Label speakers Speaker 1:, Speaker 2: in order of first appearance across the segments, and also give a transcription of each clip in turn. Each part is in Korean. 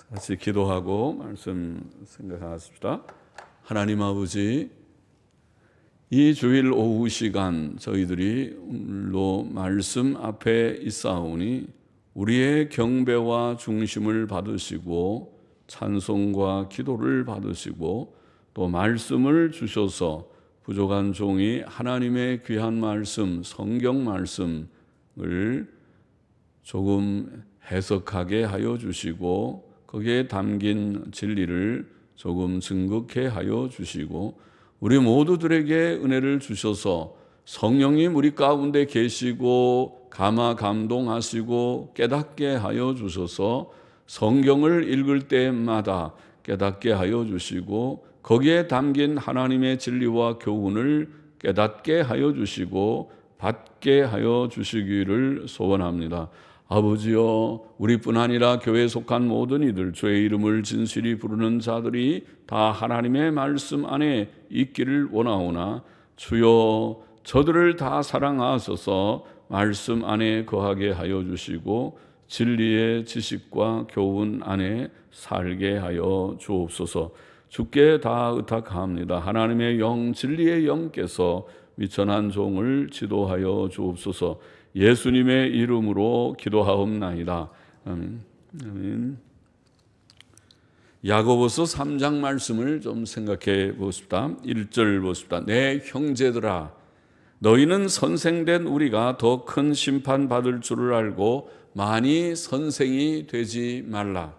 Speaker 1: 같이 기도하고 말씀 생각하십시다. 하나님 아버지, 이 주일 오후 시간 저희들이 오늘도 말씀 앞에 있사오니 우리의 경배와 중심을 받으시고 찬송과 기도를 받으시고 또 말씀을 주셔서 부족한 종이 하나님의 귀한 말씀, 성경 말씀을 조금 해석하게 하여 주시고 거기에 담긴 진리를 조금 증거케 하여 주시고 우리 모두들에게 은혜를 주셔서 성령님 우리 가운데 계시고 감동하시고 깨닫게 하여 주셔서 성경을 읽을 때마다 깨닫게 하여 주시고 거기에 담긴 하나님의 진리와 교훈을 깨닫게 하여 주시고 받게 하여 주시기를 소원합니다. 아버지여, 우리뿐 아니라 교회에 속한 모든 이들, 주의 이름을 진실히 부르는 자들이 다 하나님의 말씀 안에 있기를 원하오나 주여, 저들을 다 사랑하소서 말씀 안에 거하게 하여 주시고 진리의 지식과 교훈 안에 살게 하여 주옵소서. 주께 다 의탁합니다. 하나님의 영, 진리의 영께서 미천한 종을 지도하여 주옵소서. 예수님의 이름으로 기도하옵나이다. 아멘. 아멘. 야고보서 3장 말씀을 좀 생각해 보십시다. 1절 보십시다. 내 형제들아, 너희는 선생된 우리가 더 큰 심판 받을 줄을 알고 많이 선생이 되지 말라.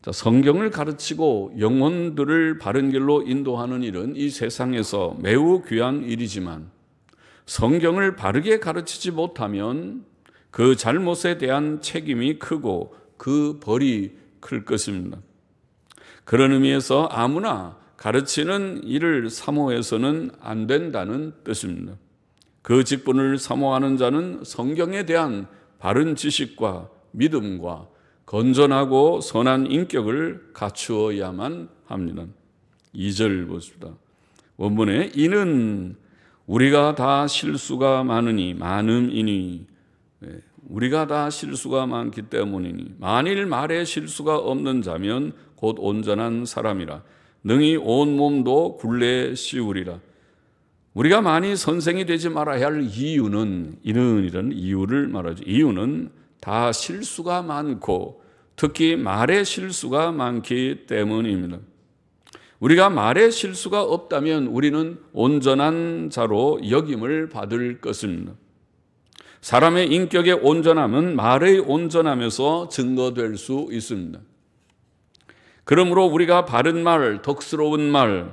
Speaker 1: 자, 성경을 가르치고 영혼들을 바른 길로 인도하는 일은 이 세상에서 매우 귀한 일이지만 성경을 바르게 가르치지 못하면 그 잘못에 대한 책임이 크고 그 벌이 클 것입니다. 그런 의미에서 아무나 가르치는 일을 사모해서는 안 된다는 뜻입니다. 그 직분을 사모하는 자는 성경에 대한 바른 지식과 믿음과 건전하고 선한 인격을 갖추어야만 합니다. 2절 보십시다. 원문에 이는 우리가 다 실수가 많음이니 우리가 다 실수가 많기 때문이니 만일 말에 실수가 없는 자면 곧 온전한 사람이라 능히 온 몸도 굴레 씌우리라. 우리가 많이 선생이 되지 말아야 할 이유는 이런 이유를 말하죠. 이유는 다 실수가 많고 특히 말에 실수가 많기 때문입니다. 우리가 말에 실수가 없다면 우리는 온전한 자로 여김을 받을 것입니다. 사람의 인격의 온전함은 말의 온전함에서 증거될 수 있습니다. 그러므로 우리가 바른 말, 덕스러운 말,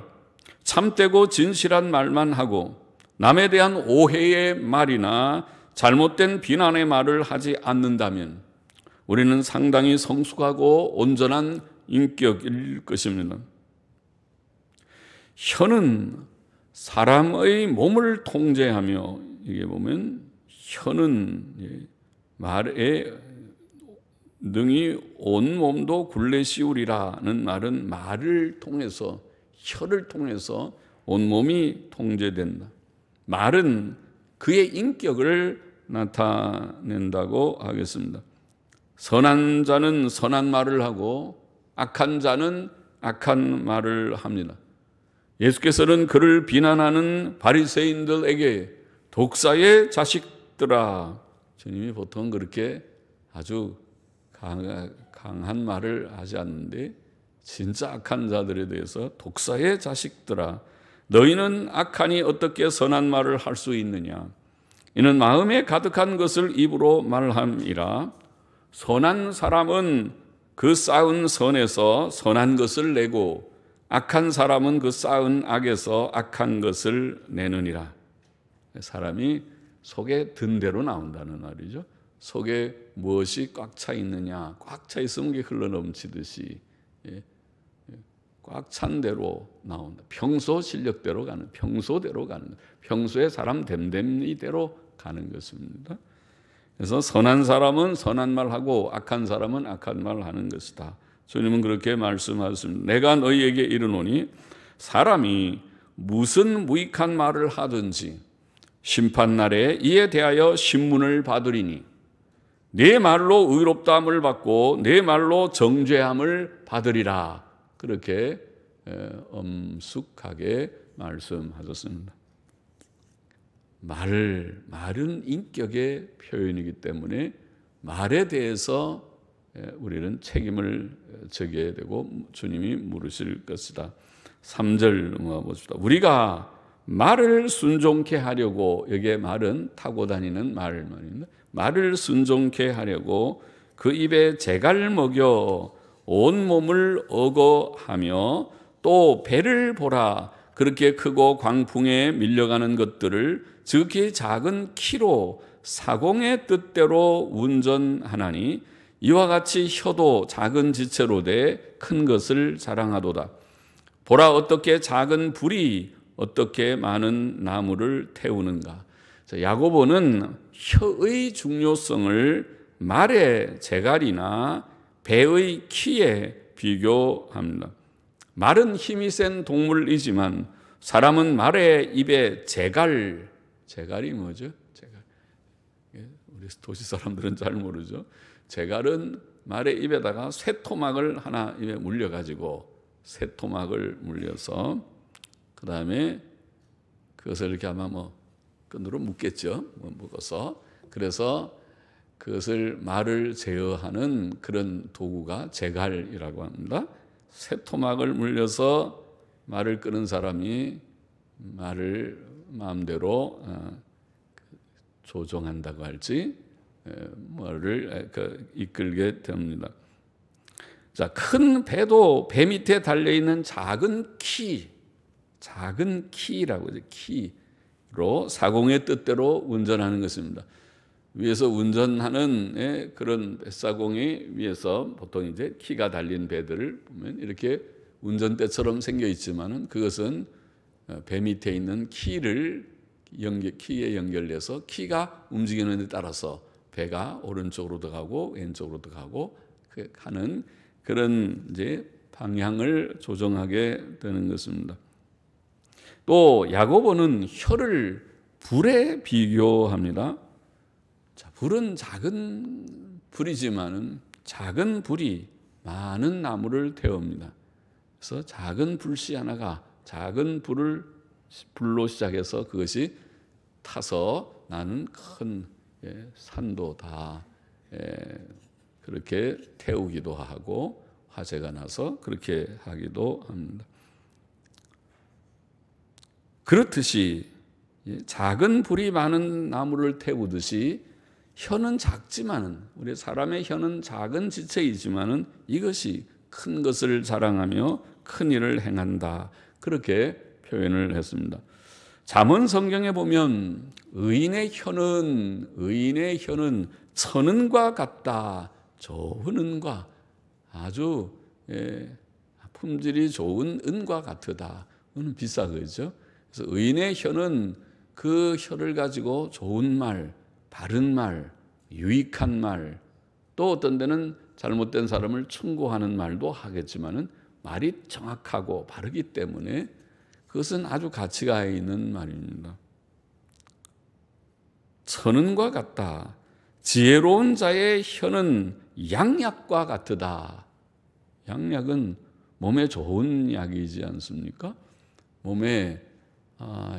Speaker 1: 참되고 진실한 말만 하고 남에 대한 오해의 말이나 잘못된 비난의 말을 하지 않는다면 우리는 상당히 성숙하고 온전한 인격일 것입니다. 혀는 사람의 몸을 통제하며 이게 보면 혀는 말에 능히 온 몸도 굴레 씌우리라는 말은 말을 통해서 혀를 통해서 온 몸이 통제된다. 말은 그의 인격을 나타낸다고 하겠습니다. 선한 자는 선한 말을 하고 악한 자는 악한 말을 합니다. 예수께서는 그를 비난하는 바리새인들에게 독사의 자식들아, 주님이 보통 그렇게 아주 강한 말을 하지 않는데 진짜 악한 자들에 대해서 독사의 자식들아, 너희는 악하니 어떻게 선한 말을 할 수 있느냐? 이는 마음에 가득한 것을 입으로 말함이라. 선한 사람은 그 쌓은 선에서 선한 것을 내고 악한 사람은 그 쌓은 악에서 악한 것을 내느니라. 사람이 속에 든 대로 나온다는 말이죠. 속에 무엇이 꽉 차 있느냐, 꽉 차 있으면 게 흘러넘치듯이 꽉 찬 대로 나온다. 평소 실력대로 가는, 평소대로 가는, 평소에 사람 됨됨이대로 가는 것입니다. 그래서 선한 사람은 선한 말하고 악한 사람은 악한 말하는 것이다. 주님은 그렇게 말씀하셨습니다. 내가 너희에게 이르노니 사람이 무슨 무익한 말을 하든지 심판날에 이에 대하여 신문을 받으리니 내 말로 의롭다함을 받고 내 말로 정죄함을 받으리라. 그렇게 엄숙하게 말씀하셨습니다. 말은 인격의 표현이기 때문에 말에 대해서 우리는 책임을 져야 되고 주님이 물으실 것이다. 3절 보십시다. 우리가 말을 순종케 하려고, 여기에 말은 타고 다니는 말입니다. 말을 순종케 하려고 그 입에 재갈 먹여 온 몸을 어거하며 또 배를 보라. 그렇게 크고 광풍에 밀려가는 것들을 즉히 작은 키로 사공의 뜻대로 운전하나니 이와 같이 혀도 작은 지체로 돼 큰 것을 자랑하도다. 보라, 어떻게 작은 불이 어떻게 많은 나무를 태우는가. 야고보는 혀의 중요성을 말의 재갈이나 배의 키에 비교합니다. 말은 힘이 센 동물이지만 사람은 말의 입에 재갈이 뭐죠? 재갈. 우리 도시 사람들은 잘 모르죠. 재갈은 말의 입에다가 쇠토막을 하나 입에 물려가지고 쇠토막을 물려서 그 다음에 그것을 이렇게 아마 끈으로 묶겠죠. 묶어서. 그래서 그것을 말을 제어하는 그런 도구가 재갈이라고 합니다. 쇠토막을 물려서 말을 끄는 사람이 말을 마음대로 조종한다고 할지 뭐를 이끌게 됩니다. 자, 큰 배도 배 밑에 달려있는 작은 키라고 하죠. 키로 사공의 뜻대로 운전하는 것입니다. 위에서 운전하는 그런 뱃사공이 위에서 보통 이제 키가 달린 배들을 보면 이렇게 운전대처럼 생겨 있지만은 그것은 배 밑에 있는 키에 연결돼서 키가 움직이는 데 따라서 배가 오른쪽으로도 가고 왼쪽으로도 가고 하는 그런 이제 방향을 조정하게 되는 것입니다. 또 야고보는 혀를 불에 비교합니다. 자, 불은 작은 불이지만은 작은 불이 많은 나무를 태웁니다. 그래서 작은 불씨 하나가 작은 불로 시작해서 그것이 타서 나는 큰 산도 다 그렇게 태우기도 하고 화재가 나서 그렇게 하기도 합니다. 그렇듯이 작은 불이 많은 나무를 태우듯이 혀는 작지만은 우리 사람의 혀는 작은 지체이지만은 이것이 큰 것을 자랑하며 큰 일을 행한다. 그렇게 표현을 했습니다. 잠언 성경에 보면 의인의 혀는 천은과 같다. 좋은 은과 아주 품질이 좋은 은과 같으다. 은은 비싸 그죠? 그래서 의인의 혀는 그 혀를 가지고 좋은 말, 바른 말, 유익한 말, 또 어떤 데는 잘못된 사람을 충고하는 말도 하겠지만은 말이 정확하고 바르기 때문에 그것은 아주 가치가 있는 말입니다. 천은과 같다. 지혜로운 자의 혀는 양약과 같으다. 양약은 몸에 좋은 약이지 않습니까? 몸에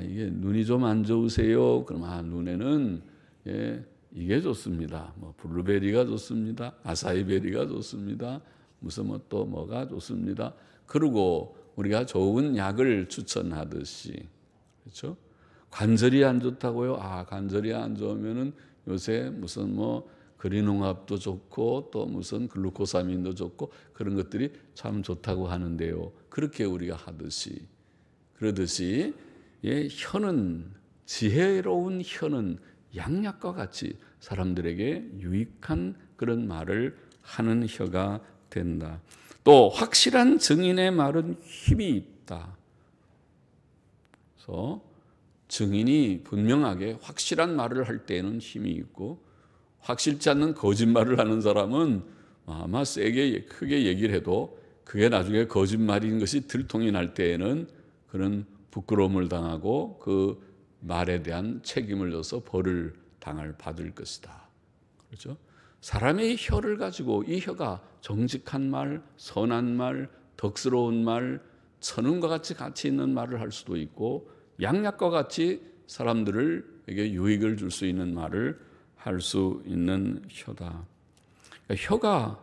Speaker 1: 이게 눈이 좀 안 좋으세요. 그럼 눈에는 이게 좋습니다. 블루베리가 좋습니다. 아사이베리가 좋습니다. 무슨 또 뭐가 좋습니다. 그리고 우리가 좋은 약을 추천하듯이 그렇죠? 관절이 안 좋다고요? 관절이 안 좋으면은 요새 무슨 그린홍합도 좋고 또 무슨 글루코사민도 좋고 그런 것들이 참 좋다고 하는데요. 그렇게 우리가 그러듯이 혀는 지혜로운 혀는 양약과 같이 사람들에게 유익한 그런 말을 하는 혀가 된다. 또 확실한 증인의 말은 힘이 있다. 그래서 증인이 분명하게 확실한 말을 할 때에는 힘이 있고 확실치 않는 거짓말을 하는 사람은 아마 세게 크게 얘기를 해도 그게 나중에 거짓말인 것이 들통이 날 때에는 그런 부끄러움을 당하고 그 말에 대한 책임을 져서 벌을 받을 것이다. 그렇죠? 사람의 혀를 가지고 이 혀가 정직한 말, 선한 말, 덕스러운 말, 천은과 같이 가치 있는 말을 할 수도 있고 양약과 같이 사람들에게 유익을 줄 수 있는 말을 할 수 있는 혀다. 그러니까 혀가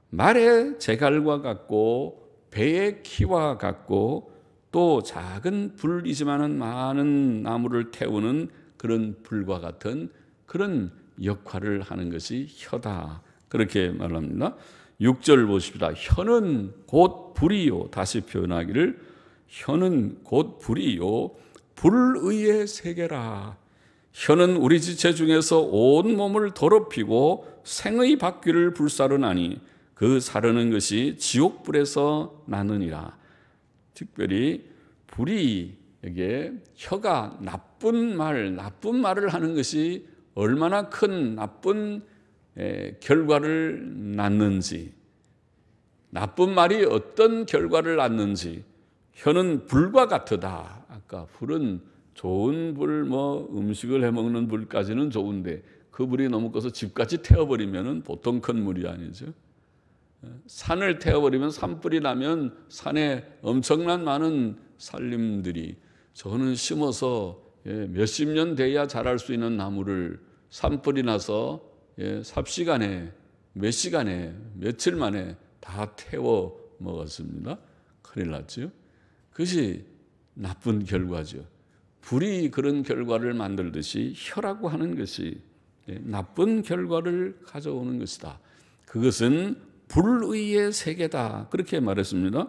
Speaker 1: 말의 제갈과 같고 배의 키와 같고 또 작은 불이지만은 많은 나무를 태우는 그런 불과 같은 그런 역할을 하는 것이 혀다. 그렇게 말합니다. 6절 보십시다. 혀는 곧 불이요. 다시 표현하기를 혀는 곧 불이요. 불의의 세계라. 혀는 우리 지체 중에서 온 몸을 더럽히고 생의 바퀴를 불사르나니 그 사르는 것이 지옥불에서 나느니라. 특별히 불의에게 혀가 나쁜 말을 하는 것이 얼마나 큰 나쁜 결과를 낳는지, 나쁜 말이 어떤 결과를 낳는지, 혀는 불과 같으다. 아까 불은 좋은 불, 음식을 해 먹는 불까지는 좋은데 그 불이 너무 커서 집까지 태워버리면 보통 큰 물이 아니죠. 산을 태워버리면 산불이 나면 산에 엄청난 많은 산림들이 저는 심어서 몇십 년 돼야 자랄 수 있는 나무를 산불이 나서 삽시간에 몇 시간에 며칠 만에 다 태워 먹었습니다. 큰일 났죠. 그것이 나쁜 결과죠. 불이 그런 결과를 만들듯이 혀라고 하는 것이 나쁜 결과를 가져오는 것이다. 그것은 불의의 세계다. 그렇게 말했습니다.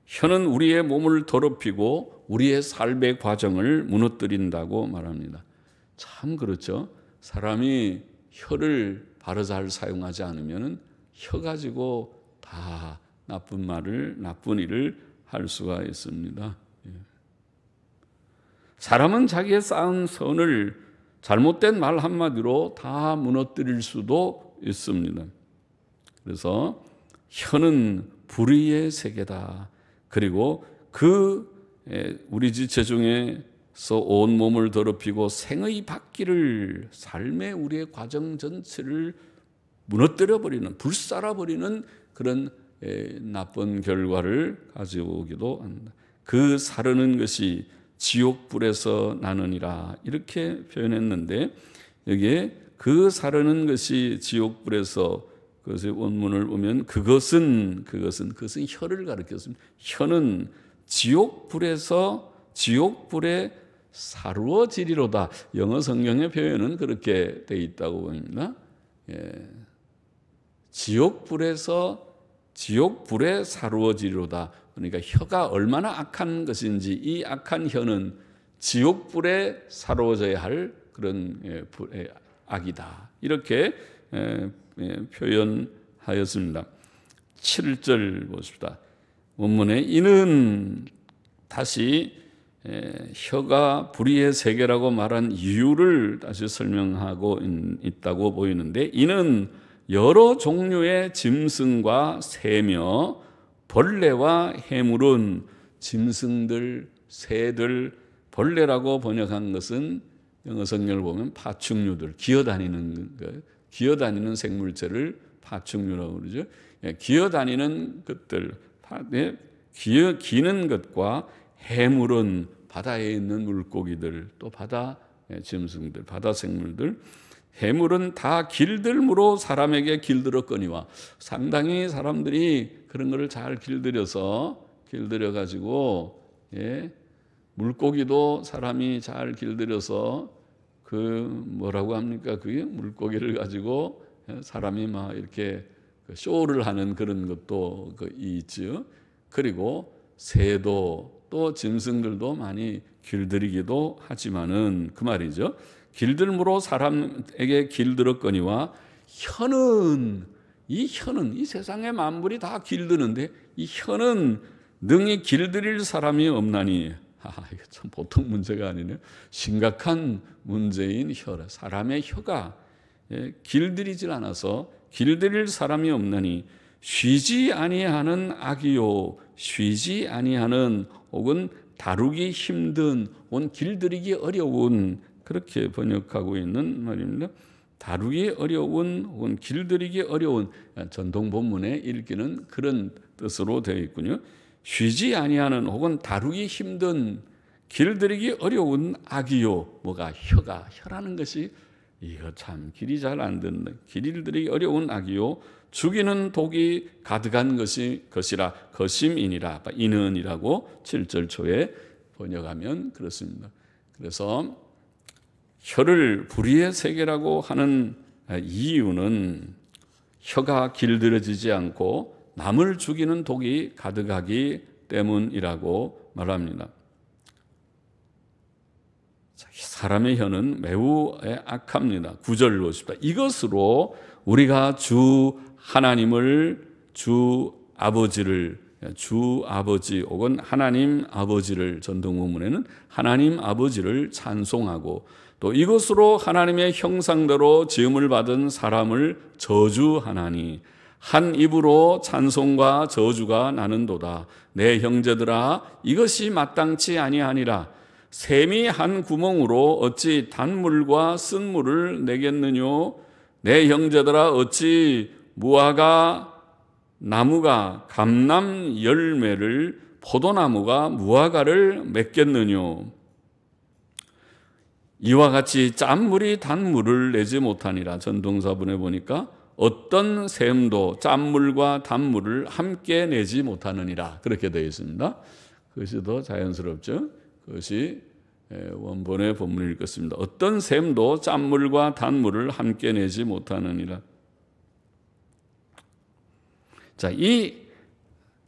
Speaker 1: 혀는 우리의 몸을 더럽히고 우리의 삶의 과정을 무너뜨린다고 말합니다. 참 그렇죠. 사람이 혀를 바로 잘 사용하지 않으면 혀 가지고 다 나쁜 말을, 나쁜 일을 할 수가 있습니다. 사람은 자기의 쌓은 선을 잘못된 말 한마디로 다 무너뜨릴 수도 있습니다. 그래서 혀는 불의의 세계다. 그리고 우리 지체 중에서 온 몸을 더럽히고 생의 바퀴를 삶의 우리의 과정 전체를 무너뜨려버리는, 불살아버리는 그런 나쁜 결과를 가져오기도 한다. 그 사르는 것이 지옥불에서 나느니라 이렇게 표현했는데 여기에 그 사르는 것이 지옥불에서 그것의 원문을 보면 그것은 혀를 가리켰습니다. 혀는 지옥불에 사루어지리로다. 영어 성경의 표현은 그렇게 되어 있다고 보입니다. 지옥불에 사루어지리로다. 그러니까 혀가 얼마나 악한 것인지 이 악한 혀는 지옥불에 사루어져야 할 그런 악이다. 이렇게 표현하였습니다. 7절 보십시다. 원문에 이는 다시 혀가 불의의 세계라고 말한 이유를 다시 설명하고 있다고 보이는데 이는 여러 종류의 짐승과 새며 벌레와 해물은 짐승들, 새들, 벌레라고 번역한 것은 영어 성경을 보면 파충류들, 기어다니는 생물체를 파충류라고 그러죠. 기어다니는 것들, 기는 것과 해물은 바다에 있는 물고기들, 또 바다 짐승들, 바다 생물들, 해물은 다 길들무로 사람에게 길들었거니와 상당히 사람들이 그런 거를 잘 길들여 가지고 물고기도 사람이 잘 길들여서 뭐라고 합니까? 그게 물고기를 가지고 사람이 막 이렇게 쇼를 하는 그런 것도 있죠. 그리고 새도 또 짐승들도 많이 길들이기도 하지만은 그 말이죠. 길들무로 사람에게 길들었거니와 이 세상의 만물이 다 길드는데 이 혀는 능히 길들일 사람이 없나니. 이거 참 보통 문제가 아니네요. 심각한 문제인 혀라. 사람의 혀가 길들이질 않아서 길들일 사람이 없나니 쉬지 아니하는 악이요 쉬지 아니하는 혹은 다루기 힘든 혹은 길들이기 어려운 그렇게 번역하고 있는 말입니다. 다루기 어려운 혹은 길들이기 어려운, 전통 본문에 읽기는 그런 뜻으로 되어 있군요. 쉬지 아니하는 혹은 다루기 힘든, 길들이기 어려운 악이요. 뭐가? 혀라는 것이 이거 참 길이 잘 안 듣는, 길들이기 어려운 악이요. 죽이는 독이 가득한 것이라 거심이니라. 이는이라고 7절 초에 번역하면 그렇습니다. 그래서 혀를 불의의 세계라고 하는 이유는 혀가 길들여지지 않고 남을 죽이는 독이 가득하기 때문이라고 말합니다. 사람의 혀는 매우 악합니다. 9절 보십시다. 이것으로 우리가 주 하나님을, 주 아버지 혹은 하나님 아버지를, 전통문문에는 하나님 아버지를 찬송하고, 또 이것으로 하나님의 형상대로 지음을 받은 사람을 저주하나니 한 입으로 찬송과 저주가 나는도다. 내 형제들아, 이것이 마땅치 아니하니라. 샘이 한 구멍으로 어찌 단물과 쓴물을 내겠느뇨? 내 형제들아, 어찌 무화과 나무가 감람 열매를, 포도나무가 무화과를 맺겠느뇨? 이와 같이 짠물이 단물을 내지 못하니라. 전동사본에 보니까 어떤 샘도 짠물과 단물을 함께 내지 못하느니라. 그렇게 되어 있습니다. 그것이 더 자연스럽죠. 그것이 원본의 본문을 읽겠습니다. 어떤 샘도 짠물과 단물을 함께 내지 못하느니라. 자, 이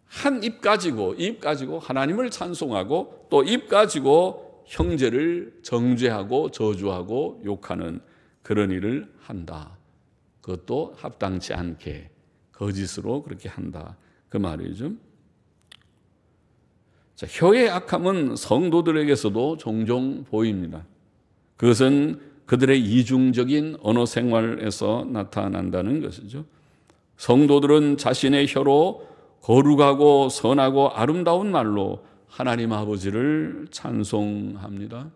Speaker 1: 한 입 가지고 하나님을 찬송하고, 또 입 가지고 형제를 정죄하고 저주하고 욕하는 그런 일을 한다. 그것도 합당치 않게 거짓으로 그렇게 한다. 그 말이죠. 자, 혀의 악함은 성도들에게서도 종종 보입니다. 그것은 그들의 이중적인 언어 생활에서 나타난다는 것이죠. 성도들은 자신의 혀로 거룩하고 선하고 아름다운 말로 하나님 아버지를 찬송합니다.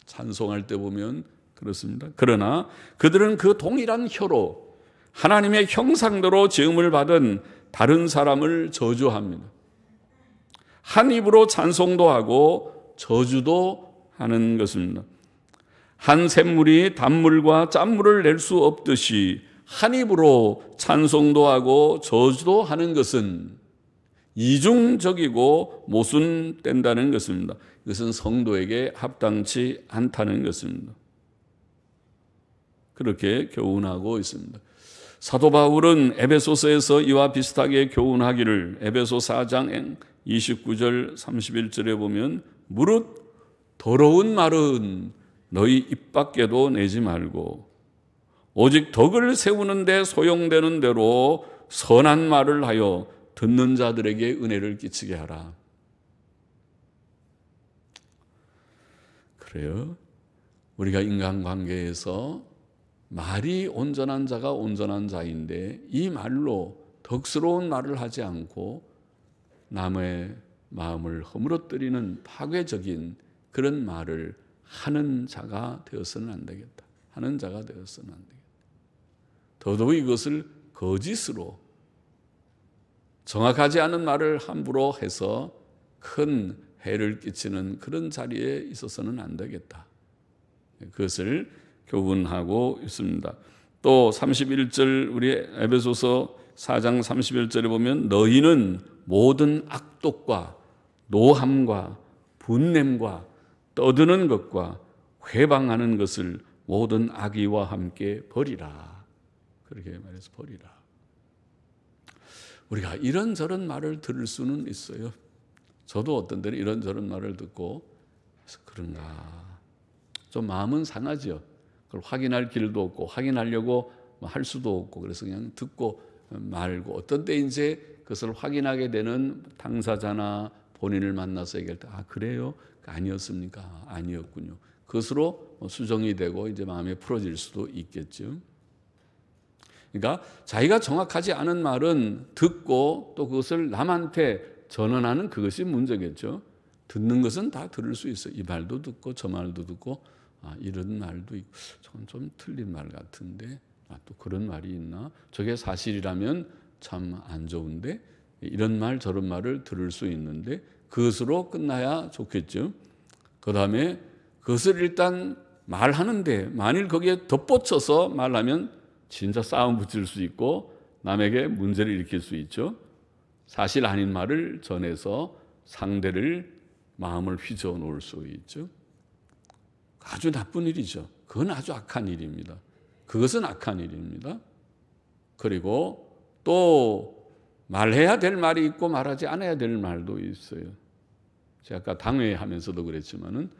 Speaker 1: 찬송할 때 보면 그렇습니다. 그러나 그들은 그 동일한 혀로 하나님의 형상대로 지음을 받은 다른 사람을 저주합니다. 한 입으로 찬송도 하고 저주도 하는 것입니다. 한 샘물이 단물과 짠물을 낼 수 없듯이 한 입으로 찬송도 하고 저주도 하는 것은 이중적이고 모순된다는 것입니다. 이것은 성도에게 합당치 않다는 것입니다. 그렇게 교훈하고 있습니다. 사도 바울은 에베소서에서 이와 비슷하게 교훈하기를, 에베소 4장 29절 31절에 보면 무릇 더러운 말은 너희 입 밖에도 내지 말고 오직 덕을 세우는 데 소용되는 대로 선한 말을 하여 듣는 자들에게 은혜를 끼치게 하라. 그래요. 우리가 인간관계에서 말이 온전한 자가 온전한 자인데 이 말로 덕스러운 말을 하지 않고 남의 마음을 허물어뜨리는 파괴적인 그런 말을 하는 자가 되어서는 안 되겠다. 하는 자가 되어서는 안 되겠다. 더더욱 이것을 거짓으로 정확하지 않은 말을 함부로 해서 큰 해를 끼치는 그런 자리에 있어서는 안 되겠다. 그것을 교훈하고 있습니다. 또 31절 우리 에베소서 4장 31절에 보면 너희는 모든 악독과 노함과 분냄과 떠드는 것과 회방하는 것을 모든 악의와 함께 버리라. 그렇게 말해서 버리라. 우리가 이런저런 말을 들을 수는 있어요. 저도 어떤 때는 이런저런 말을 듣고 그런가 좀 마음은 상하죠. 그걸 확인할 길도 없고 확인하려고 할 수도 없고 그래서 그냥 듣고 말고 어떤 때 이제 그것을 확인하게 되는 당사자나 본인을 만나서 얘기할 때 그래요? 아니었습니까? 아니었군요. 그것으로 수정이 되고 이제 마음에 풀어질 수도 있겠죠. 그러니까 자기가 정확하지 않은 말은 듣고 또 그것을 남한테 전언하는 그것이 문제겠죠. 듣는 것은 다 들을 수 있어요. 이 말도 듣고 저 말도 듣고 이런 말도 있고 저건 좀 틀린 말 같은데 또 그런 말이 있나? 저게 사실이라면 참 안 좋은데 이런 말 저런 말을 들을 수 있는데 그것으로 끝나야 좋겠죠. 그 다음에 그것을 일단 말하는데 만일 거기에 덧붙여서 말하면 진짜 싸움 붙일 수 있고 남에게 문제를 일으킬 수 있죠. 사실 아닌 말을 전해서 상대를 마음을 휘저어 놓을 수 있죠. 아주 나쁜 일이죠. 그건 아주 악한 일입니다. 그것은 악한 일입니다. 그리고 또 말해야 될 말이 있고 말하지 않아야 될 말도 있어요. 제가 아까 당회 하면서도 그랬지만은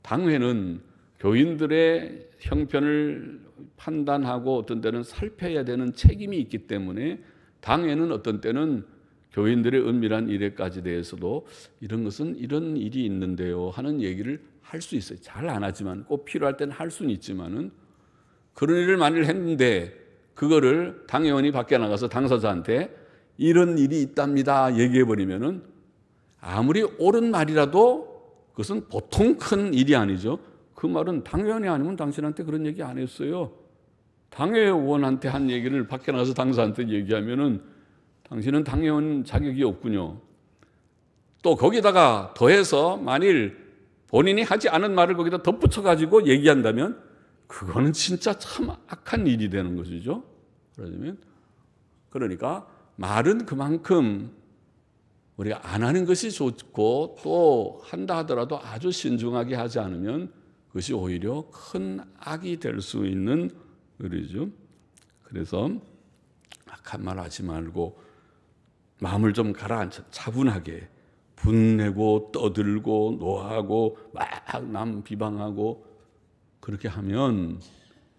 Speaker 1: 당회는 교인들의 형편을 판단하고 어떤 때는 살펴야 되는 책임이 있기 때문에 당회는 어떤 때는 교인들의 은밀한 일에까지 대해서도 이런 것은 이런 일이 있는데요 하는 얘기를 할 수 있어요. 잘 안 하지만 꼭 필요할 때는 할 수는 있지만은 그런 일을 만일 했는데 그거를 당회원이 밖에 나가서 당사자한테 이런 일이 있답니다 얘기해 버리면은 아무리 옳은 말이라도 그것은 보통 큰 일이 아니죠. 그 말은 당회원이 아니면 당신한테 그런 얘기 안 했어요. 당회원한테 한 얘기를 밖에 나가서 당사자한테 얘기하면은 당신은 당회원 자격이 없군요. 또 거기다가 더해서 만일 본인이 하지 않은 말을 거기다 덧붙여 가지고 얘기한다면 그거는 진짜 참 악한 일이 되는 것이죠. 그러니까 말은 그만큼 우리가 안 하는 것이 좋고 또 한다 하더라도 아주 신중하게 하지 않으면 그것이 오히려 큰 악이 될 수 있는 일이죠. 그래서 악한 말 하지 말고 마음을 좀 가라앉혀 차분하게 분내고 떠들고 노하고 막 남 비방하고 그렇게 하면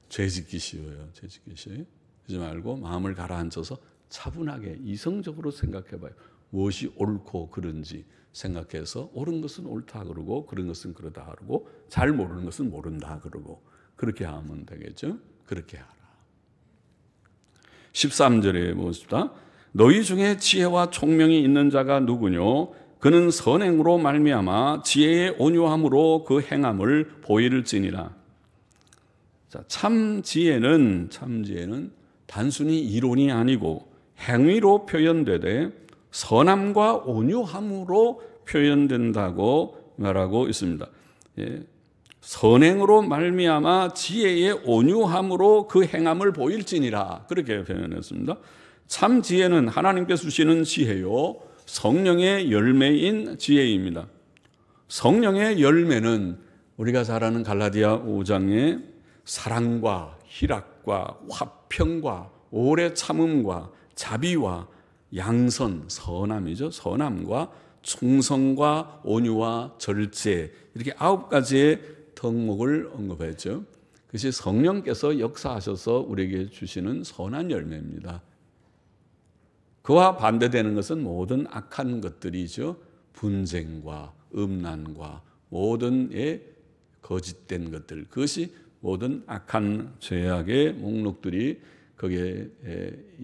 Speaker 1: 죄 짓기 쉬워요. 죄 짓기 쉬워요. 그러지 말고 마음을 가라앉혀서 차분하게 이성적으로 생각해 봐요. 무엇이 옳고 그른지 생각해서 옳은 것은 옳다 그러고 그런 것은 그러다 그러고 잘 모르는 것은 모른다 그러고 그렇게 하면 되겠죠. 그렇게 하라. 13절에 보십시다. 너희 중에 지혜와 총명이 있는 자가 누구뇨? 그는 선행으로 말미암아 지혜의 온유함으로 그 행함을 보일지니라. 자, 참 지혜는 단순히 이론이 아니고 행위로 표현되되 선함과 온유함으로 표현된다고 말하고 있습니다. 예. 선행으로 말미암아 지혜의 온유함으로 그 행함을 보일지니라 그렇게 표현했습니다. 참 지혜는 하나님께서 주시는 지혜요 성령의 열매인 지혜입니다. 성령의 열매는 우리가 잘 아는 갈라디아 5장의 사랑과 희락과 화평과 오래 참음과 자비와 양선, 선함이죠. 선함과 충성과 온유와 절제 이렇게 9가지의 덕목을 언급했죠. 그것이 성령께서 역사하셔서 우리에게 주시는 선한 열매입니다. 그와 반대되는 것은 모든 악한 것들이죠. 분쟁과 음란과 모든 거짓된 것들 그것이 모든 악한 죄악의 목록들이 거기에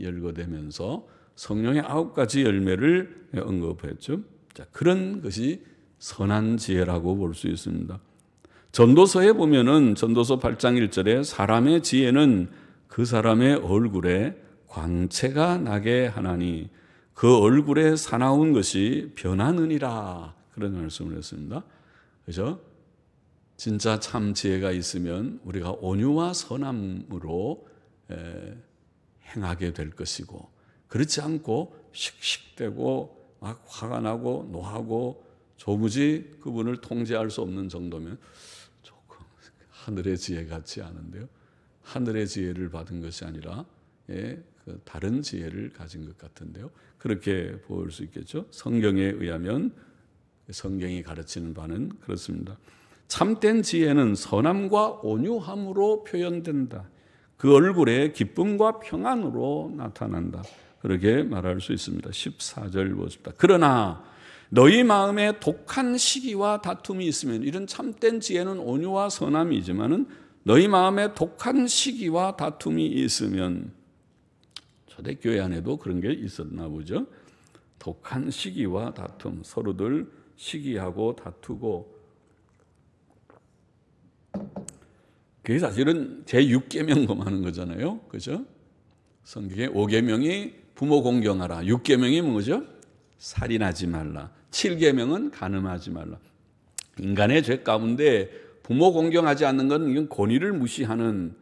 Speaker 1: 열거되면서 성령의 9가지 열매를 언급했죠. 자, 그런 것이 선한 지혜라고 볼 수 있습니다. 전도서에 보면은 전도서 8장 1절에 사람의 지혜는 그 사람의 얼굴에 광채가 나게 하나니 그 얼굴에 사나운 것이 변하느니라 그런 말씀을 했습니다. 그렇죠? 진짜 참 지혜가 있으면 우리가 온유와 선함으로 행하게 될 것이고 그렇지 않고 씩씩대고 막 화가 나고 노하고 도무지 그분을 통제할 수 없는 정도면 조금 하늘의 지혜 같지 않은데요. 하늘의 지혜를 받은 것이 아니라 그 다른 지혜를 가진 것 같은데요. 그렇게 볼 수 있겠죠. 성경에 의하면 성경이 가르치는 바는 그렇습니다. 참된 지혜는 선함과 온유함으로 표현된다. 그 얼굴에 기쁨과 평안으로 나타난다. 그렇게 말할 수 있습니다. 14절 보십시다. 그러나 너희 마음에 독한 시기와 다툼이 있으면 이런 참된 지혜는 온유와 선함이지만은 너희 마음에 독한 시기와 다툼이 있으면 초대교회 안에도 그런 게 있었나 보죠. 독한 시기와 다툼 서로들 시기하고 다투고 그게 사실은 제6계명 범하는 거잖아요. 그죠? 성경에 5계명이 부모 공경하라. 6계명이 뭐죠? 살인하지 말라. 7계명은 간음하지 말라. 인간의 죄 가운데 부모 공경하지 않는 건 이건 권위를 무시하는,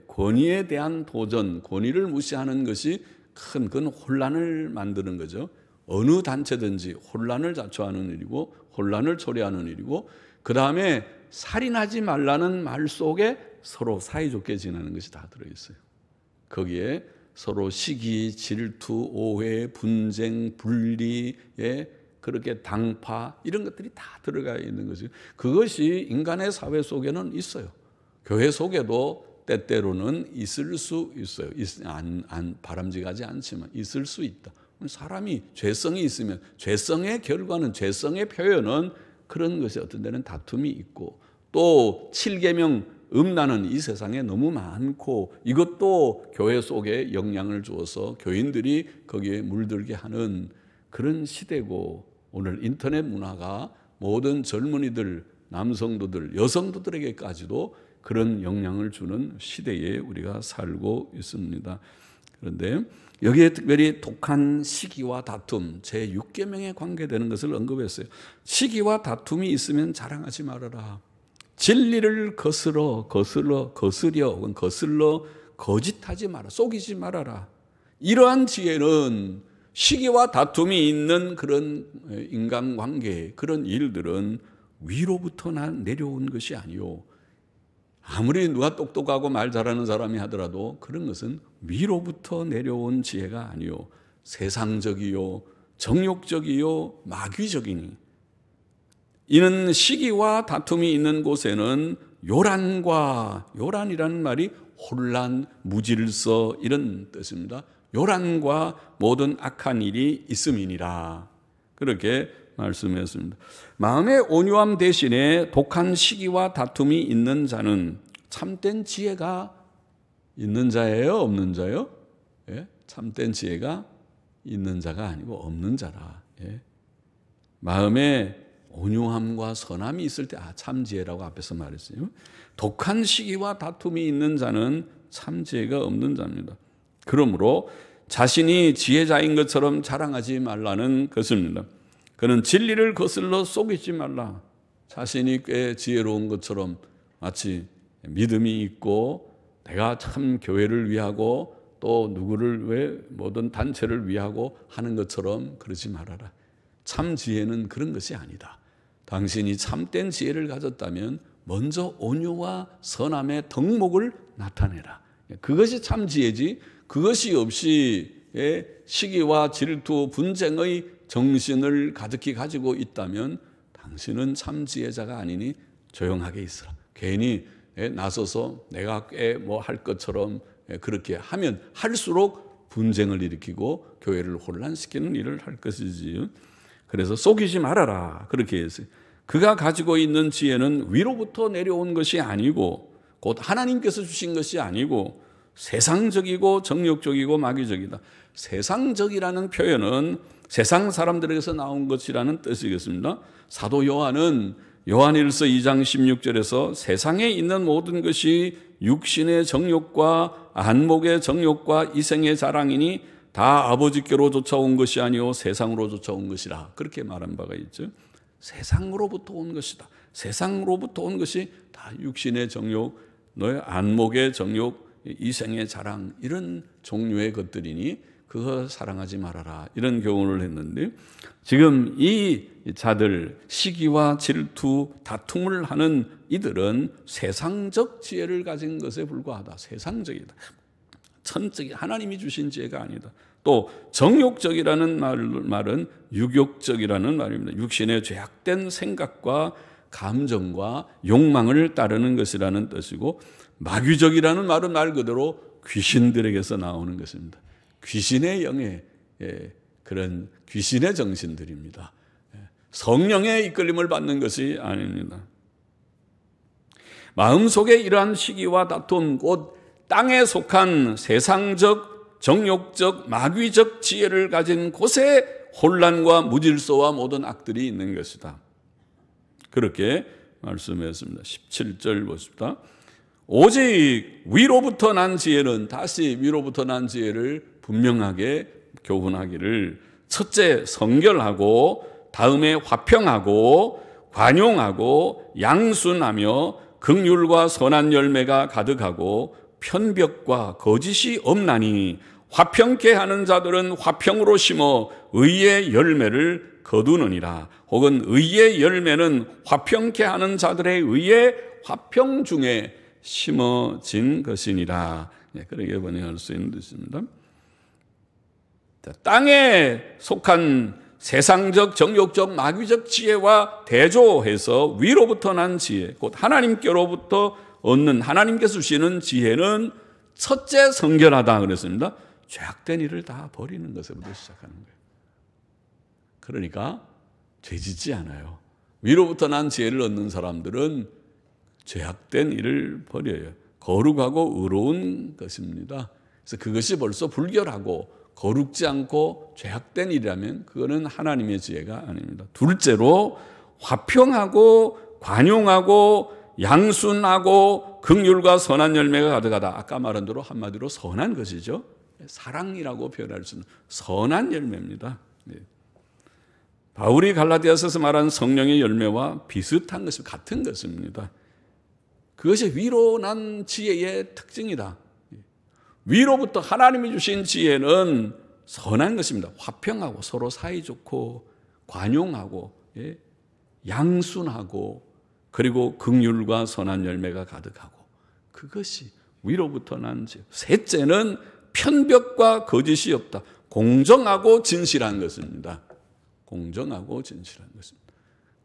Speaker 1: 권위에 대한 도전, 권위를 무시하는 것이 큰 그건 혼란을 만드는 거죠. 어느 단체든지 혼란을 자초하는 일이고 혼란을 초래하는 일이고, 그 다음에 살인하지 말라는 말 속에 서로 사이좋게 지내는 것이 다 들어있어요. 거기에 서로 시기, 질투, 오해, 분쟁, 분리, 그렇게 당파 이런 것들이 다 들어가 있는 거죠. 그것이 인간의 사회 속에는 있어요. 교회 속에도 때때로는 있을 수 있어요. 바람직하지 않지만 있을 수 있다. 사람이 죄성이 있으면 죄성의 결과는, 죄성의 표현은 그런 것이 어떤 데는 다툼이 있고, 또 7계명 음란은 이 세상에 너무 많고 이것도 교회 속에 영향을 주어서 교인들이 거기에 물들게 하는 그런 시대고, 오늘 인터넷 문화가 모든 젊은이들, 남성도들, 여성도들에게까지도 그런 영향을 주는 시대에 우리가 살고 있습니다. 그런데 여기에 특별히 독한 시기와 다툼, 제6계명에 관계되는 것을 언급했어요. 시기와 다툼이 있으면 자랑하지 말아라. 진리를 거스려 혹은 거슬러 거짓하지 마라. 속이지 말아라. 이러한 지혜는, 시기와 다툼이 있는 그런 인간관계, 그런 일들은 위로부터 내려온 것이 아니요, 아무리 누가 똑똑하고 말 잘하는 사람이 하더라도 그런 것은 위로부터 내려온 지혜가 아니요, 세상적이요, 정욕적이요, 마귀적이니, 이는 시기와 다툼이 있는 곳에는 요란이라는 말이 혼란, 무질서 이런 뜻입니다. 요란과 모든 악한 일이 있음이니라, 그렇게 말씀했습니다. 마음의 온유함 대신에 독한 시기와 다툼이 있는 자는 참된 지혜가 있는 자예요, 없는 자요? 참된 지혜가 있는 자가 아니고 없는 자라. 마음에 온유함과 선함이 있을 때 참 지혜라고 앞에서 말했어요. 독한 시기와 다툼이 있는 자는 참 지혜가 없는 자입니다. 그러므로 자신이 지혜자인 것처럼 자랑하지 말라는 것입니다. 그는 진리를 거슬러 속이지 말라. 자신이 꽤 지혜로운 것처럼 마치 믿음이 있고 내가 참 교회를 위하고 또 누구를 왜 모든 단체를 위하고 하는 것처럼 그러지 말아라. 참 지혜는 그런 것이 아니다. 당신이 참된 지혜를 가졌다면 먼저 온유와 선함의 덕목을 나타내라. 그것이 참 지혜지, 그것이 없이 시기와 질투, 분쟁의 정신을 가득히 가지고 있다면 당신은 참 지혜자가 아니니 조용하게 있으라. 괜히 나서서 내가 꽤 뭐 할 것처럼 그렇게 하면 할수록 분쟁을 일으키고 교회를 혼란시키는 일을 할 것이지. 그래서 속이지 말아라, 그렇게 했어요. 그가 가지고 있는 지혜는 위로부터 내려온 것이 아니고 곧 하나님께서 주신 것이 아니고 세상적이고 정욕적이고 마귀적이다. 세상적이라는 표현은 세상 사람들에게서 나온 것이라는 뜻이겠습니다. 사도 요한은 요한일서 2장 16절에서 세상에 있는 모든 것이 육신의 정욕과 안목의 정욕과 이생의 자랑이니 다 아버지께로 쫓아온 것이 아니요 세상으로 쫓아온 것이라, 그렇게 말한 바가 있죠. 세상으로부터 온 것이다. 세상으로부터 온 것이 다 육신의 정욕, 너의 안목의 정욕, 이생의 자랑, 이런 종류의 것들이니 그거 사랑하지 말아라, 이런 교훈을 했는데, 지금 이 자들, 시기와 질투, 다툼을 하는 이들은 세상적 지혜를 가진 것에 불과하다. 세상적이다. 천적이 하나님이 주신 지혜가 아니다. 또 정욕적이라는 말은 유욕적이라는 말입니다. 육신의 죄악된 생각과 감정과 욕망을 따르는 것이라는 뜻이고, 마귀적이라는 말은 말 그대로 귀신들에게서 나오는 것입니다. 귀신의 영의 그런 귀신의 정신들입니다. 성령의 이끌림을 받는 것이 아닙니다. 마음속에 이러한 시기와 다툼, 곧 땅에 속한 세상적, 정욕적, 마귀적 지혜를 가진 곳에 혼란과 무질서와 모든 악들이 있는 것이다. 그렇게 말씀했습니다. 17절 보십시다. 오직 위로부터 난 지혜는, 다시 위로부터 난 지혜를 분명하게 교훈하기를, 첫째 성결하고, 다음에 화평하고, 관용하고, 양순하며 긍휼과 선한 열매가 가득하고 편벽과 거짓이 없나니, 화평케 하는 자들은 화평으로 심어 의의 열매를 거두느니라. 혹은 의의 열매는 화평케 하는 자들의 의의 화평 중에 심어진 것이니라. 그렇게 번역할 수 있는 뜻입니다. 땅에 속한 세상적, 정욕적, 마귀적 지혜와 대조해서 위로부터 난 지혜, 곧 하나님께로부터 얻는, 하나님께서 주시는 지혜는 첫째 성결하다 그랬습니다. 죄악된 일을 다 버리는 것에부터 시작하는 거예요. 그러니까 죄짓지 않아요. 위로부터 난 지혜를 얻는 사람들은 죄악된 일을 버려요. 거룩하고 의로운 것입니다. 그래서 그것이 벌써 불결하고 거룩지 않고 죄악된 일이라면 그거는 하나님의 지혜가 아닙니다. 둘째로 화평하고 관용하고 양순하고 긍휼과 선한 열매가 가득하다. 아까 말한 대로 한마디로 선한 것이죠. 사랑이라고 표현할 수 있는 선한 열매입니다. 바울이 갈라디아서에서 말한 성령의 열매와 비슷한 것이, 같은 것입니다. 그것이 위로 난 지혜의 특징이다. 위로부터 하나님이 주신 지혜는 선한 것입니다. 화평하고 서로 사이좋고 관용하고 양순하고 그리고 긍휼과 선한 열매가 가득하고, 그것이 위로부터 난 지혜. 셋째는 편벽과 거짓이 없다. 공정하고 진실한 것입니다. 공정하고 진실한 것입니다.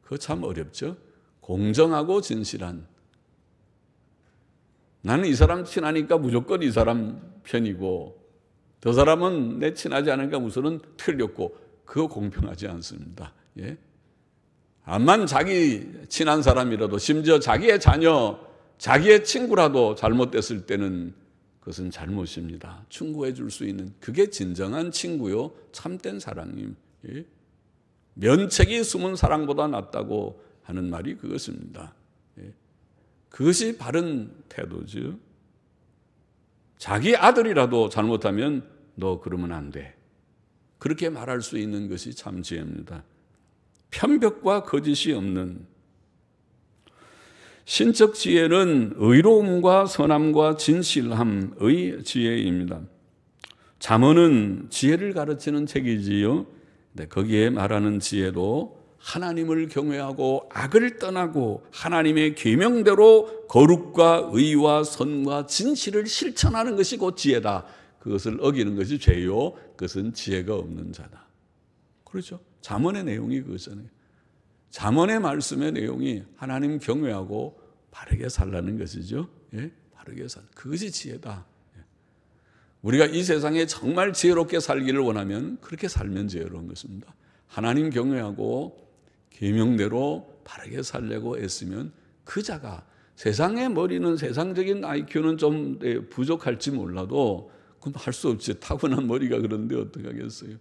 Speaker 1: 그거 참 어렵죠. 공정하고 진실한. 나는 이 사람 친하니까 무조건 이 사람 편이고, 저 사람은 내 친하지 않으니까 우선은 틀렸고, 그거 공평하지 않습니다. 암만 자기 친한 사람이라도, 심지어 자기의 자녀, 자기의 친구라도 잘못됐을 때는 그것은 잘못입니다. 충고해 줄 수 있는, 그게 진정한 친구요 참된 사랑임. 면책이 숨은 사랑보다 낫다고 하는 말이 그것입니다. 그것이 바른 태도죠. 자기 아들이라도 잘못하면 너 그러면 안 돼, 그렇게 말할 수 있는 것이 참 지혜입니다. 편벽과 거짓이 없는 신적 지혜는 의로움과 선함과 진실함의 지혜입니다. 잠언은 지혜를 가르치는 책이지요. 거기에 말하는 지혜도 하나님을 경외하고 악을 떠나고 하나님의 계명대로 거룩과 의와 선과 진실을 실천하는 것이 곧 지혜다. 그것을 어기는 것이 죄요, 그것은 지혜가 없는 자다. 그렇죠? 잠언의 내용이 그거잖아요. 잠언의 말씀의 내용이 하나님 경외하고 바르게 살라는 것이죠. 바르게 살, 그것이 지혜다. 우리가 이 세상에 정말 지혜롭게 살기를 원하면 그렇게 살면 지혜로운 것입니다. 하나님 경외하고 계명대로 바르게 살려고 애쓰면 그 자가, 세상의 머리는, 세상적인 IQ는 좀 부족할지 몰라도 그건 할 수 없지. 타고난 머리가 그런데 어떡하겠어요.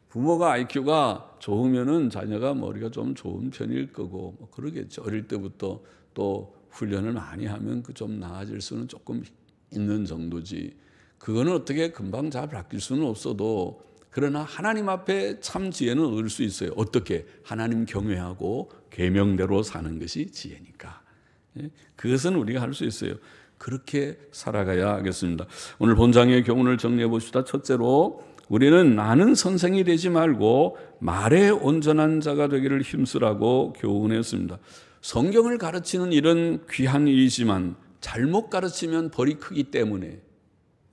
Speaker 1: 부모가 IQ가 좋으면은 자녀가 머리가 좀 좋은 편일 거고 뭐 그러겠죠. 어릴 때부터 또 훈련을 많이 하면 그 좀 나아질 수는 조금 있는 정도지. 그거는 어떻게 금방 잘 바뀔 수는 없어도, 그러나 하나님 앞에 참 지혜는 얻을 수 있어요. 어떻게? 하나님 경외하고 계명대로 사는 것이 지혜니까. 그것은 우리가 할 수 있어요. 그렇게 살아가야 하겠습니다. 오늘 본장의 교훈을 정리해 봅시다. 첫째로, 우리는 나는 선생이 되지 말고 말에 온전한 자가 되기를 힘쓰라고 교훈했습니다. 성경을 가르치는 일은 귀한 일이지만 잘못 가르치면 벌이 크기 때문에,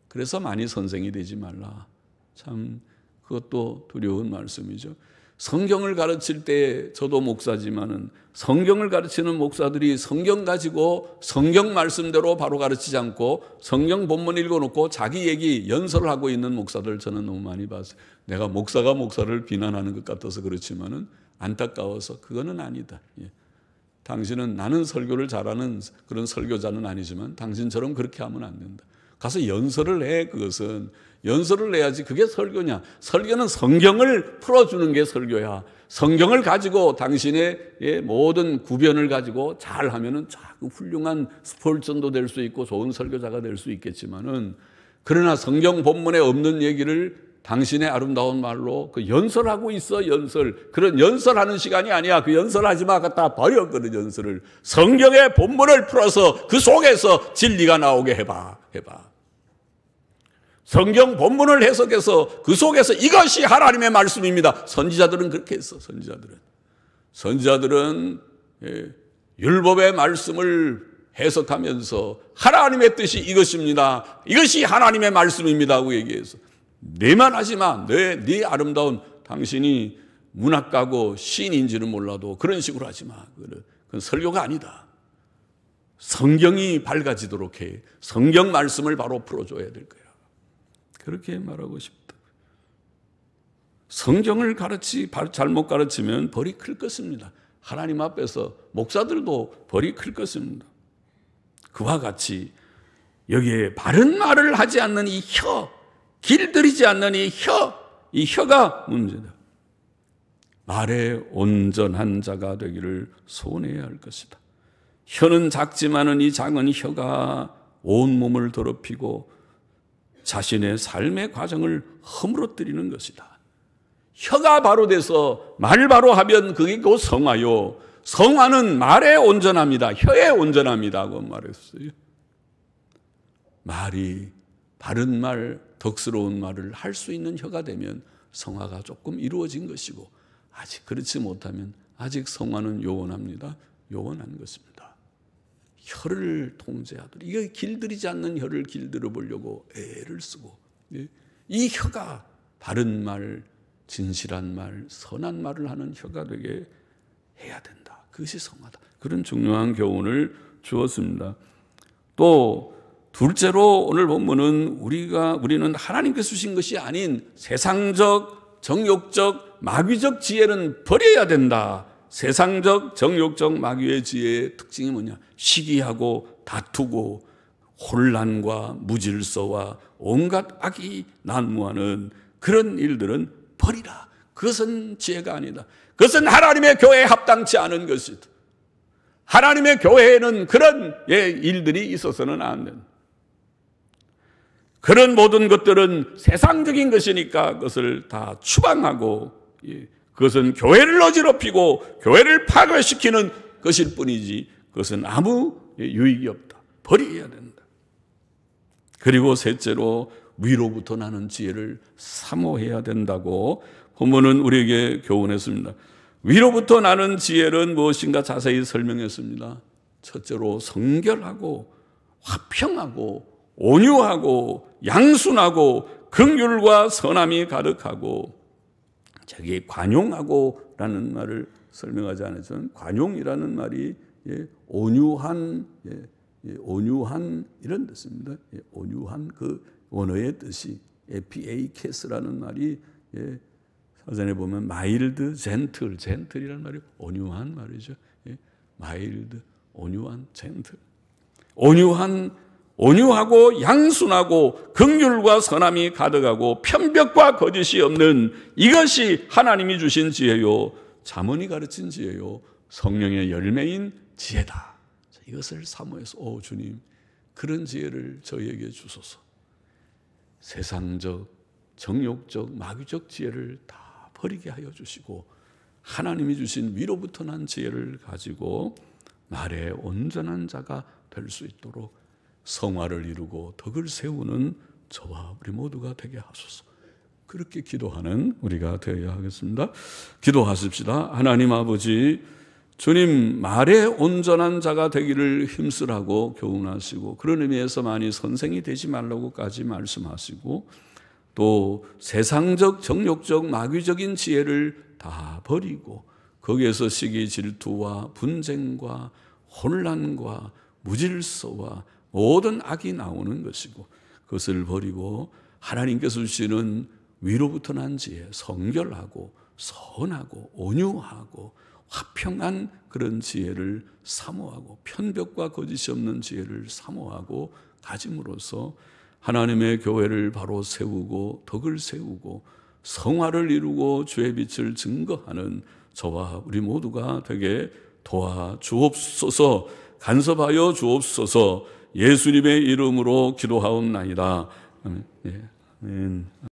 Speaker 1: 그래서 많이 선생이 되지 말라. 참 그것도 두려운 말씀이죠. 성경을 가르칠 때, 저도 목사지만은 성경을 가르치는 목사들이 성경 가지고 성경 말씀대로 바로 가르치지 않고 성경 본문 읽어놓고 자기 얘기 연설을 하고 있는 목사들 저는 너무 많이 봤어요. 내가 목사가 목사를 비난하는 것 같아서 그렇지만은 안타까워서 그거는 아니다. 당신은, 나는 설교를 잘하는 그런 설교자는 아니지만 당신처럼 그렇게 하면 안 된다. 가서 연설을 해. 그것은 연설을 해야지 그게 설교냐. 설교는 성경을 풀어주는 게 설교야. 성경을 가지고 당신의 모든 구변을 가지고 잘하면은 자꾸 훌륭한 스포츠전도 될 수 있고 좋은 설교자가 될 수 있겠지만은, 그러나 성경 본문에 없는 얘기를 당신의 아름다운 말로 그 연설하고 있어. 연설. 그런 연설하는 시간이 아니야. 그 연설하지 마. 갖다 버려. 그런 연설을. 성경의 본문을 풀어서 그 속에서 진리가 나오게 해봐. 성경 본문을 해석해서 그 속에서 이것이 하나님의 말씀입니다. 선지자들은 그렇게 했어. 선지자들은 율법의 말씀을 해석하면서 하나님의 뜻이 이것입니다. 이것이 하나님의 말씀입니다 하고 얘기해서, 내만 하지 마. 네 아름다운, 당신이 문학가고 시인인지는 몰라도 그런 식으로 하지 마. 그건 설교가 아니다. 성경이 밝아지도록 해. 성경 말씀을 바로 풀어줘야 될 거야. 그렇게 말하고 싶다. 성경을 잘못 가르치면 벌이 클 것입니다. 하나님 앞에서 목사들도 벌이 클 것입니다. 그와 같이 여기에 바른 말을 하지 않는 이 혀, 길들이지 않는 이 혀가 문제다. 말에 온전한 자가 되기를 소원해야 할 것이다. 혀는 작지만은 이 작은 혀가 온몸을 더럽히고 자신의 삶의 과정을 허물어뜨리는 것이다. 혀가 바로 돼서 말 바로 하면 그게 곧 성화요. 성화는 말에 온전합니다. 혀에 온전합니다 하고 말했어요. 말이 바른 말, 덕스러운 말을 할 수 있는 혀가 되면 성화가 조금 이루어진 것이고, 아직 그렇지 못하면 아직 성화는 요원합니다. 요원한 것입니다. 혀를 통제하도록, 이거 길들이지 않는 혀를 길들여 보려고 애를 쓰고, 이 혀가 바른 말, 진실한 말, 선한 말을 하는 혀가 되게 해야 된다. 그것이 성화다. 그런 중요한 교훈을 주었습니다. 또 둘째로 오늘 본문은 우리는 하나님께서 주신 것이 아닌 세상적, 정욕적, 마귀적 지혜는 버려야 된다. 세상적, 정욕적, 마귀의 지혜의 특징이 뭐냐? 시기하고 다투고 혼란과 무질서와 온갖 악이 난무하는 그런 일들은 버리라. 그것은 지혜가 아니다. 그것은 하나님의 교회에 합당치 않은 것이다. 하나님의 교회에는 그런 일들이 있어서는 안 된다. 그런 모든 것들은 세상적인 것이니까 그것을 다 추방하고, 그것은 교회를 어지럽히고 교회를 파괴시키는 것일 뿐이지 그것은 아무 유익이 없다. 버려야 된다. 그리고 셋째로 위로부터 나는 지혜를 사모해야 된다고 본문은 우리에게 교훈했습니다. 위로부터 나는 지혜는 무엇인가 자세히 설명했습니다. 첫째로 성결하고 화평하고 온유하고 양순하고 긍휼과 선함이 가득하고, 저기 관용하고라는 말을 설명하지 않았지만 관용이라는 말이 온유한 이런 뜻입니다. 온유한 그 원어의 뜻이 에피에이케스라는 말이 사전에 보면 마일드, 젠틀이라는 말이 온유한 말이죠. 마일드, 온유한, 젠틀. 온유하고 양순하고 긍휼과 선함이 가득하고 편벽과 거짓이 없는, 이것이 하나님이 주신 지혜요, 잠언이 가르친 지혜요, 성령의 열매인 지혜다. 이것을 사모해서 주님, 그런 지혜를 저희에게 주소서. 세상적, 정욕적, 마귀적 지혜를 다 버리게 하여 주시고 하나님이 주신 위로부터 난 지혜를 가지고 말에 온전한 자가 될 수 있도록 성화를 이루고 덕을 세우는 저와 우리 모두가 되게 하소서. 그렇게 기도하는 우리가 되어야 하겠습니다. 기도하십시다. 하나님 아버지, 주님 말에 온전한 자가 되기를 힘쓰라고 교훈하시고, 그런 의미에서 많이 선생이 되지 말라고까지 말씀하시고, 또 세상적, 정욕적, 마귀적인 지혜를 다 버리고 거기에서 시기, 질투와 분쟁과 혼란과 무질서와 모든 악이 나오는 것이고, 그것을 버리고 하나님께서 주시는 위로부터 난 지혜, 성결하고 선하고 온유하고 화평한 그런 지혜를 사모하고 편벽과 거짓이 없는 지혜를 사모하고 가짐으로써 하나님의 교회를 바로 세우고 덕을 세우고 성화를 이루고 주의 빛을 증거하는 저와 우리 모두가 되게 도와주옵소서. 간섭하여 주옵소서. 예수님의 이름으로 기도하옵나이다. 아멘.